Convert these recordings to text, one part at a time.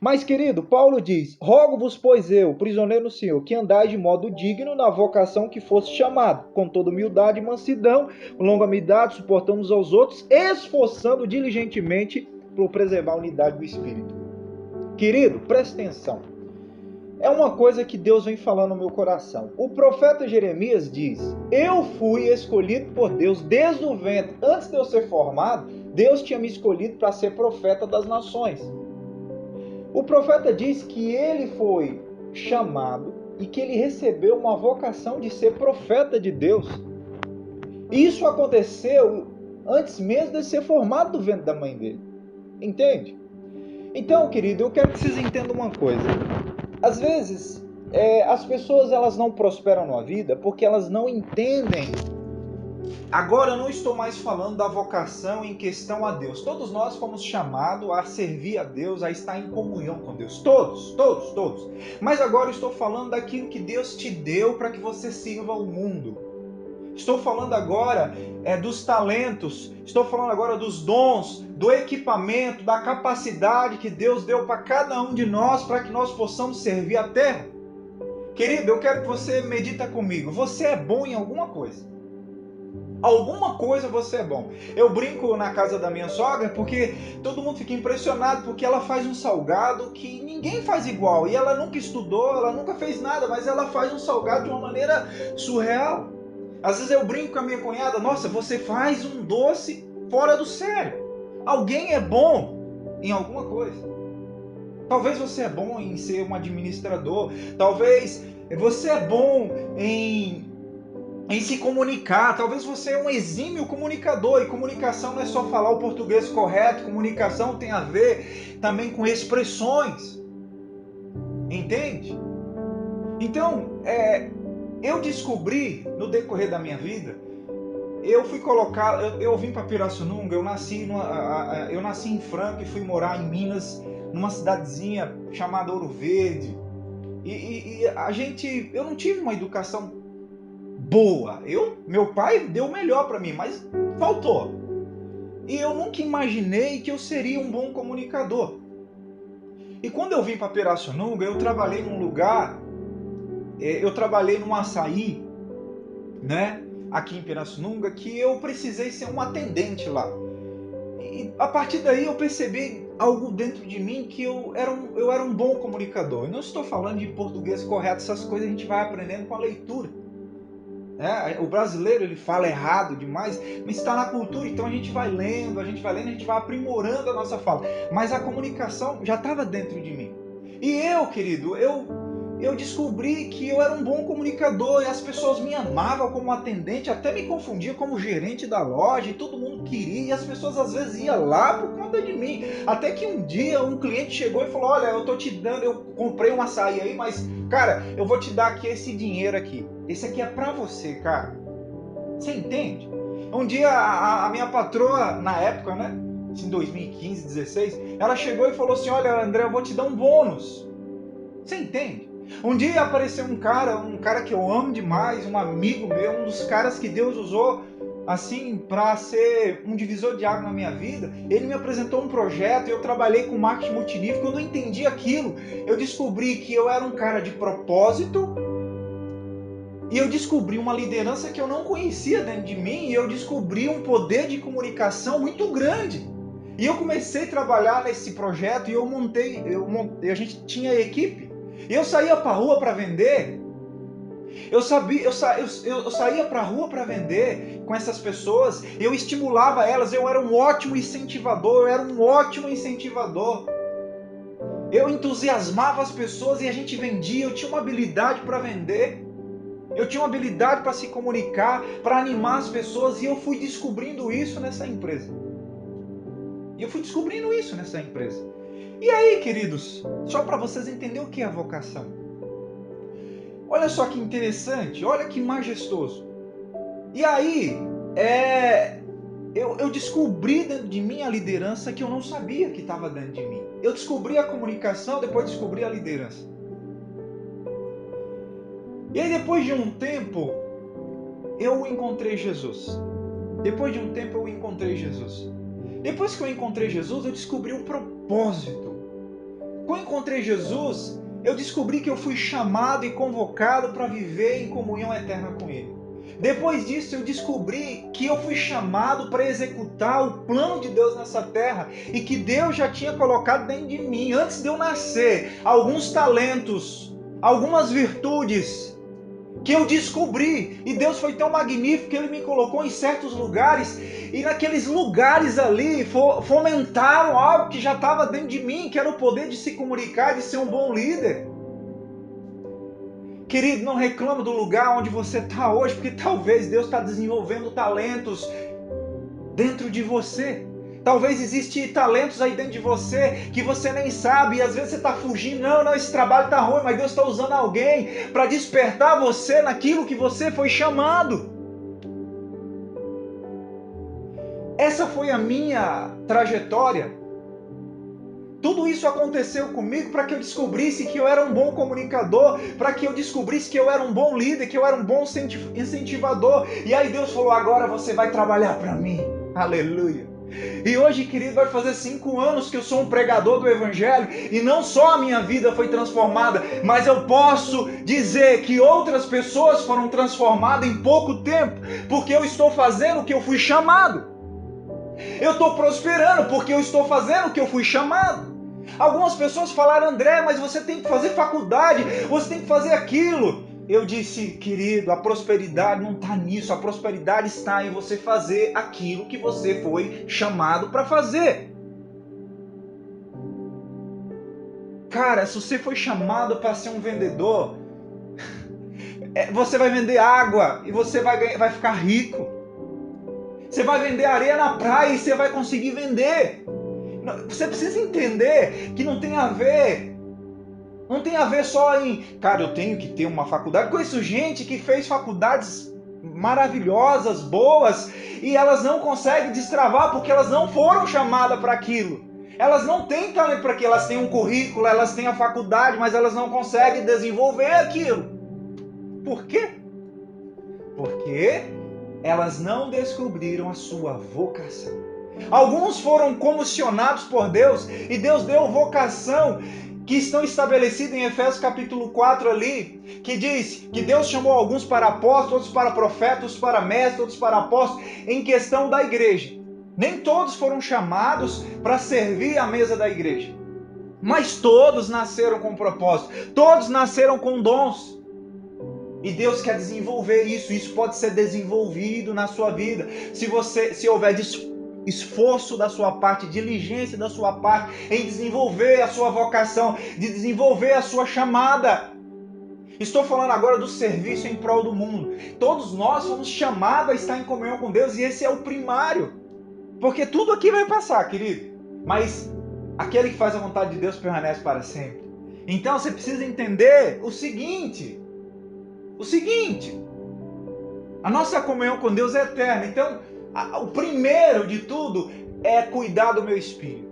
Mas, querido, Paulo diz: rogo-vos, pois eu, prisioneiro no Senhor, que andais de modo digno na vocação que fosse chamado, com toda humildade e mansidão, longanimidade, suportando uns aos outros, esforçando diligentemente por preservar a unidade do Espírito. Querido, presta atenção. É uma coisa que Deus vem falando no meu coração. O profeta Jeremias diz: eu fui escolhido por Deus desde o ventre. Antes de eu ser formado, Deus tinha me escolhido para ser profeta das nações. O profeta diz que ele foi chamado e que ele recebeu uma vocação de ser profeta de Deus. Isso aconteceu antes mesmo de ser formado do ventre da mãe dele. Entende? Então, querido, eu quero que vocês entendam uma coisa. Às vezes, as pessoas elas não prosperam na vida porque elas não entendem. Agora eu não estou mais falando da vocação em questão a Deus. Todos nós fomos chamados a servir a Deus, a estar em comunhão com Deus. Todos. Mas agora eu estou falando daquilo que Deus te deu para que você sirva ao mundo. Estou falando agora dos talentos, estou falando agora dos dons, do equipamento, da capacidade que Deus deu para cada um de nós, para que nós possamos servir a terra. Querido, eu quero que você medita comigo. Você é bom em alguma coisa. Alguma coisa você é bom. Eu brinco na casa da minha sogra porque todo mundo fica impressionado porque ela faz um salgado que ninguém faz igual. E ela nunca estudou, ela nunca fez nada, mas ela faz um salgado de uma maneira surreal. Às vezes eu brinco com a minha cunhada: nossa, você faz um doce fora do sério. Alguém é bom em alguma coisa. Talvez você é bom em ser um administrador. Talvez você é bom em se comunicar. Talvez você é um exímio comunicador. E comunicação não é só falar o português correto. Comunicação tem a ver também com expressões. Entende? Então, eu descobri no decorrer da minha vida, eu fui colocado, eu vim para Pirassununga, eu nasci em Franca e fui morar em Minas, numa cidadezinha chamada Ouro Verde. E eu não tive uma educação boa. Meu pai deu o melhor para mim, mas faltou. E eu nunca imaginei que eu seria um bom comunicador. E quando eu vim para Pirassununga, eu trabalhei num lugar, eu trabalhei num açaí, né? Aqui em Pirassununga, que eu precisei ser um atendente lá. E a partir daí eu percebi algo dentro de mim que eu era um bom comunicador. Eu não estou falando de português correto, essas coisas a gente vai aprendendo com a leitura. O brasileiro ele fala errado demais, mas está na cultura, então a gente vai lendo, a gente vai aprimorando a nossa fala. Mas a comunicação já estava dentro de mim. E eu, querido, eu descobri que eu era um bom comunicador e as pessoas me amavam como atendente, até me confundiam como gerente da loja e todo mundo queria, e as pessoas às vezes iam lá por conta de mim. Até que um dia um cliente chegou e falou: olha, eu tô te dando, eu comprei um açaí aí, mas cara, eu vou te dar aqui esse dinheiro aqui. Esse aqui é pra você, cara. Você entende? Um dia a minha patroa, na época, né, em 2015, 2016, ela chegou e falou assim: olha, André, eu vou te dar um bônus. Você entende? Um dia apareceu um cara que eu amo demais, um amigo meu, um dos caras que Deus usou assim para ser um divisor de água na minha vida. Ele me apresentou um projeto e eu trabalhei com marketing multinível. Quando eu entendi aquilo, eu descobri que eu era um cara de propósito e eu descobri uma liderança que eu não conhecia dentro de mim, e eu descobri um poder de comunicação muito grande. E eu comecei a trabalhar nesse projeto e a gente tinha equipe. Eu saía para a rua para vender. Eu saía para a rua para vender com essas pessoas. Eu estimulava elas. Eu era um ótimo incentivador. Eu entusiasmava as pessoas e a gente vendia. Eu tinha uma habilidade para vender. Eu tinha uma habilidade para se comunicar, para animar as pessoas. E eu fui descobrindo isso nessa empresa. E aí, queridos, só para vocês entenderem o que é a vocação. Olha só que interessante, olha que majestoso. E aí, eu descobri dentro de mim a liderança que eu não sabia que estava dentro de mim. Eu descobri a comunicação, depois descobri a liderança. E aí, depois de um tempo, eu encontrei Jesus. Depois que eu encontrei Jesus, eu descobri um propósito. Quando encontrei Jesus, eu descobri que eu fui chamado e convocado para viver em comunhão eterna com Ele. Depois disso, eu descobri que eu fui chamado para executar o plano de Deus nessa terra e que Deus já tinha colocado dentro de mim, antes de eu nascer, alguns talentos, algumas virtudes que eu descobri. E Deus foi tão magnífico que Ele me colocou em certos lugares, e naqueles lugares ali fomentaram algo que já estava dentro de mim, que era o poder de se comunicar, de ser um bom líder. Querido, não reclama do lugar onde você está hoje, porque talvez Deus está desenvolvendo talentos dentro de você. Talvez existam talentos aí dentro de você que você nem sabe, e às vezes você está fugindo. Não, esse trabalho está ruim, mas Deus está usando alguém para despertar você naquilo que você foi chamado. Essa foi a minha trajetória. Tudo isso aconteceu comigo para que eu descobrisse que eu era um bom comunicador, para que eu descobrisse que eu era um bom líder, que eu era um bom incentivador. E aí Deus falou, agora você vai trabalhar para mim. Aleluia. E hoje, querido, vai fazer 5 anos que eu sou um pregador do Evangelho, e não só a minha vida foi transformada, mas eu posso dizer que outras pessoas foram transformadas em pouco tempo, porque eu estou fazendo o que eu fui chamado. Eu estou prosperando porque eu estou fazendo o que eu fui chamado. Algumas pessoas falaram, André, mas você tem que fazer faculdade, você tem que fazer aquilo. Eu disse, querido, a prosperidade não está nisso, a prosperidade está em você fazer aquilo que você foi chamado para fazer. Cara, se você foi chamado para ser um vendedor, você vai vender água e você vai ficar rico. Você vai vender areia na praia e você vai conseguir vender. Você precisa entender que não tem a ver só em, cara, eu tenho que ter uma faculdade. Conheço gente que fez faculdades maravilhosas, boas, e elas não conseguem destravar porque elas não foram chamadas para aquilo. Elas não têm talento para aquilo, elas têm um currículo, elas têm a faculdade, mas elas não conseguem desenvolver aquilo. Por quê? Porque elas não descobriram a sua vocação. Alguns foram comissionados por Deus, e Deus deu vocação que estão estabelecidas em Efésios capítulo 4 ali, que diz que Deus chamou alguns para apóstolos, outros para profetas, outros para mestres, outros para apóstolos, em questão da igreja. Nem todos foram chamados para servir à mesa da igreja, mas todos nasceram com propósito, todos nasceram com dons. E Deus quer desenvolver isso. Isso pode ser desenvolvido na sua vida, se houver esforço da sua parte, diligência da sua parte em desenvolver a sua vocação, de desenvolver a sua chamada. Estou falando agora do serviço em prol do mundo. Todos nós fomos chamados a estar em comunhão com Deus, e esse é o primário, porque tudo aqui vai passar, querido, mas aquele que faz a vontade de Deus permanece para sempre. Então você precisa entender o seguinte, a nossa comunhão com Deus é eterna. Então, o primeiro de tudo é cuidar do meu espírito.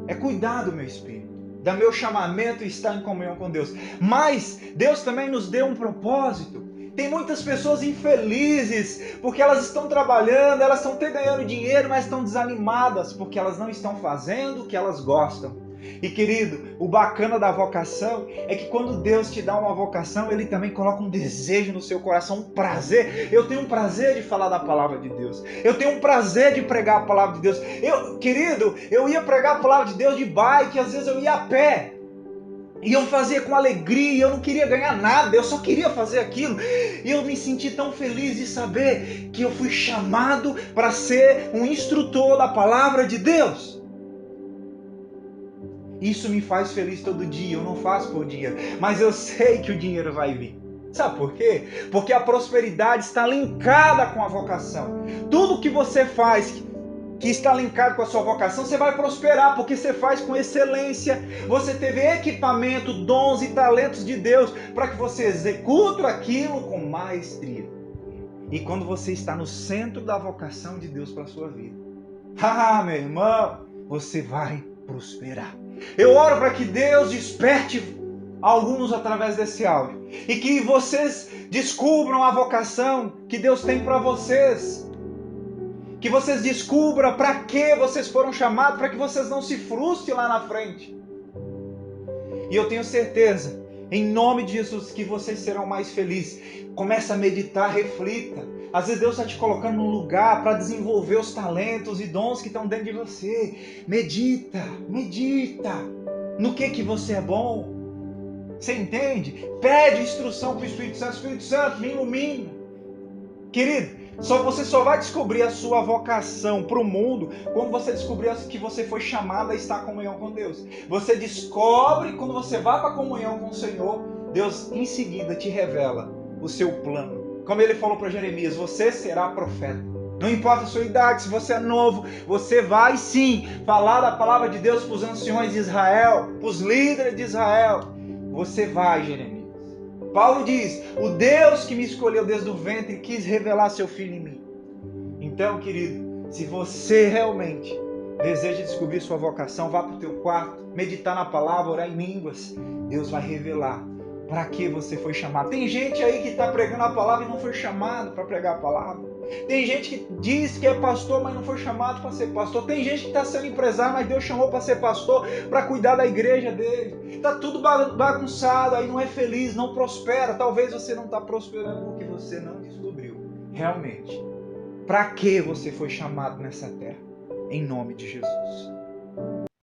É cuidar do meu espírito, do meu chamamento e estar em comunhão com Deus. Mas Deus também nos deu um propósito. Tem muitas pessoas infelizes porque elas estão trabalhando, elas estão até ganhando dinheiro, mas estão desanimadas porque elas não estão fazendo o que elas gostam. E querido, o bacana da vocação é que quando Deus te dá uma vocação, Ele também coloca um desejo no seu coração, um prazer. Eu tenho um prazer de falar da palavra de Deus. Eu tenho um prazer de pregar a palavra de Deus. Eu ia pregar a palavra de Deus de bike, às vezes eu ia a pé. E eu fazia com alegria, eu não queria ganhar nada, eu só queria fazer aquilo. E eu me senti tão feliz de saber que eu fui chamado para ser um instrutor da palavra de Deus. Isso me faz feliz todo dia, eu não faço por dinheiro, mas eu sei que o dinheiro vai vir. Sabe por quê? Porque a prosperidade está linkada com a vocação. Tudo que você faz que está linkado com a sua vocação, você vai prosperar, porque você faz com excelência. Você teve equipamento, dons e talentos de Deus para que você execute aquilo com maestria. E quando você está no centro da vocação de Deus para a sua vida, meu irmão, você vai prosperar. Eu oro para que Deus desperte alguns através desse áudio e que vocês descubram a vocação que Deus tem para vocês. Que vocês descubram para que vocês foram chamados, para que vocês não se frustrem lá na frente. E eu tenho certeza, em nome de Jesus, que vocês serão mais felizes. Começa a meditar, reflita. Às vezes Deus está te colocando num lugar para desenvolver os talentos e dons que estão dentro de você. Medita no que você é bom. Você entende? Pede instrução para o Espírito Santo. Espírito Santo, me ilumina. Querido, você só vai descobrir a sua vocação para o mundo quando você descobrir que você foi chamado a estar em comunhão com Deus. Você descobre quando você vai para a comunhão com o Senhor, Deus em seguida te revela o seu plano. Como ele falou para Jeremias, você será profeta. Não importa a sua idade, se você é novo, você vai sim falar da palavra de Deus para os anciões de Israel, para os líderes de Israel. Você vai, Jeremias. Paulo diz, o Deus que me escolheu desde o ventre quis revelar seu Filho em mim. Então, querido, se você realmente deseja descobrir sua vocação, vá para o teu quarto, meditar na palavra, orar em línguas. Deus vai revelar para que você foi chamado. Tem gente aí que está pregando a palavra e não foi chamado para pregar a palavra. Tem gente que diz que é pastor, mas não foi chamado para ser pastor. Tem gente que está sendo empresário, mas Deus chamou para ser pastor, para cuidar da igreja dele. Está tudo bagunçado, aí não é feliz, não prospera. Talvez você não está prosperando porque você não descobriu realmente para que você foi chamado nessa terra. Em nome de Jesus.